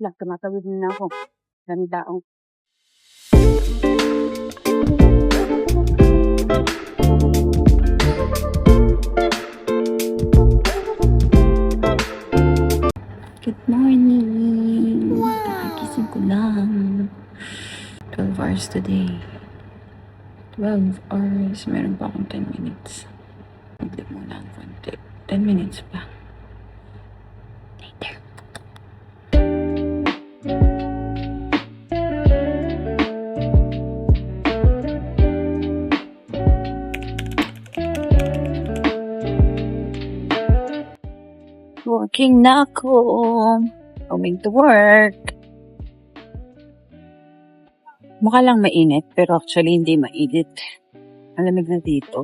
Lang, tumatawid na ako. Daming taong. Good morning! Nakagising ko lang. 12 hours today. 12 hours. Meron pa akong 10 minutes. Magdip mo lang konti. 10 minutes pa. Later. Working na ako. Going to work. Mukha lang mainit, pero actually hindi mainit. Malamig na dito.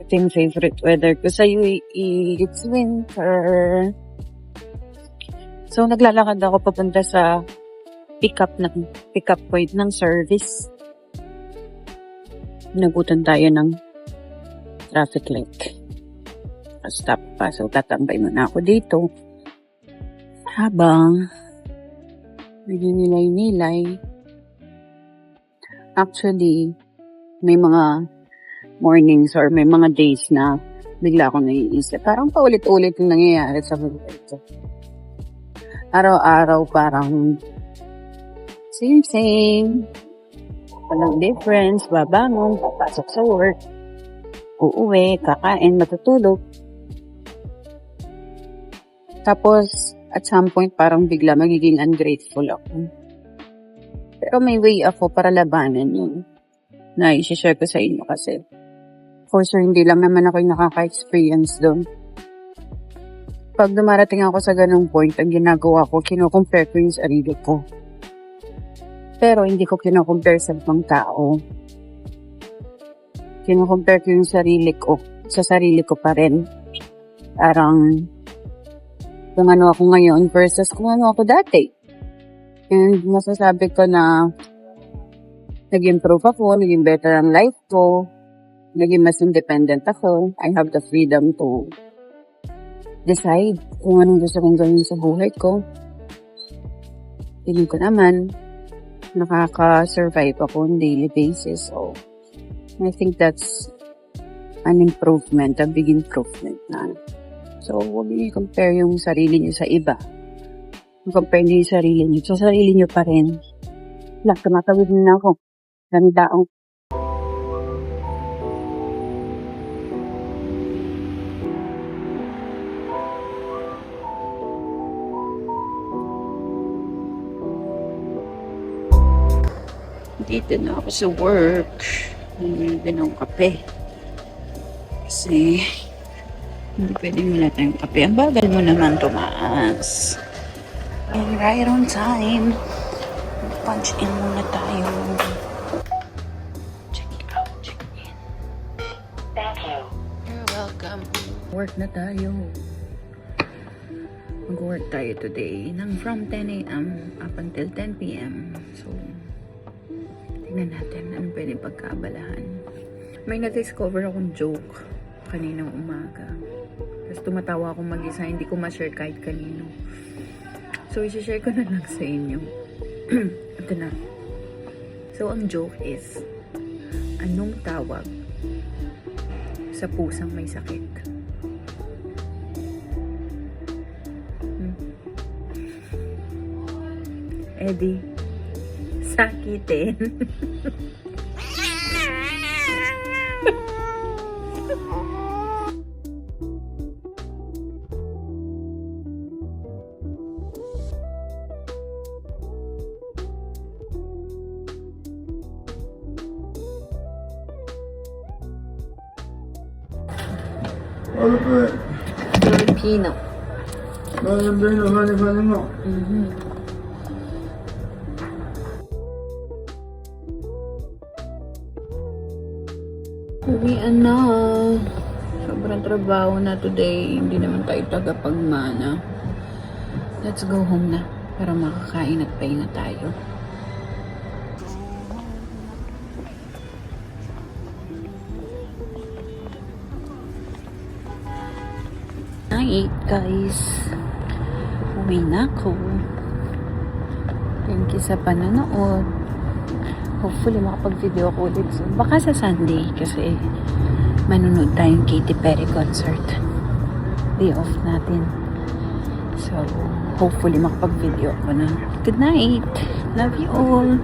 Ito yung favorite weather ko sa UAE. It's winter. So, naglalakad ako papunta sa pick up point ng service. Nabutan tayo ng traffic light. Stop pa. So, tatambay muna ako dito. Habang nagninilay-nilay. Actually, may mga mornings or may mga days na bigla akong naiisip. Parang paulit-ulit yung nangyayari sa buhay ko. Araw-araw parang same. Walang difference. Babangon, papasok sa work. Uuwi, kakain, matutulog. Tapos, at some point, parang bigla magiging ungrateful ako. Pero may way ako para labanan yun. Na i-share ko sa inyo kasi. For sure, hindi lang naman ako yung nakaka-experience doon. Pag dumarating ako sa ganung point, ang ginagawa ko, kino-compare ko yung sarili ko. Pero hindi ko kino-compare sa ibang tao. Kino-compare ko yung sarili ko sa sarili ko pa rin. Parang kung ano ako ngayon versus kung ano ako dati. And masasabi ko na nag-improve ako, naging better ang life ko, naging mas independent ako. I have the freedom to decide kung anong gusto kong gawin sa buhay ko. Tingin ko naman, nakaka-survive ako on daily basis. So, I think that's an improvement, a big improvement na. So, huwag niyo i-compare yung sarili niyo sa iba. Compare niyo yung sarili niyo. So, sarili niyo pa rin. Lang, tumatawid na ako. Daming taong. Dito na ako sa work. Hindi din ng kape. Kasi hindi pwedeng wala tayong kape. Ang bagal mo naman tumaas. And right on time. Punch in muna tayo. Check out, check in. Thank you. You're welcome. Work na tayo. Mag-work tayo today ng from 10 a.m. up until 10 p.m. So, tingnan natin anong pwedeng pagkaabalahan. May na-discover akong joke kaninang umaga. Tapos tumatawa akong mag-isa, hindi ko ma-share kahit kanino. So, isi-share ko na lang sa inyo. Ito na. So, ang joke is, anong tawag sa pusang may sakit? Eddie, sakitin. Ano po eh? Filipino. Filipino, hani mo. Uwian na. Sobrang trabaho na today. Hindi naman tayo tagapagmana. Let's go home na para makakain at pahinga tayo. Night, guys. Uwi na ako. Thank you sa panonood. Hopefully, makapag-video ko ulit soon. Baka sa Sunday kasi manonood tayong Katy Perry concert. Day off natin. So, hopefully, makapag-video ako na. Good night! Love you all!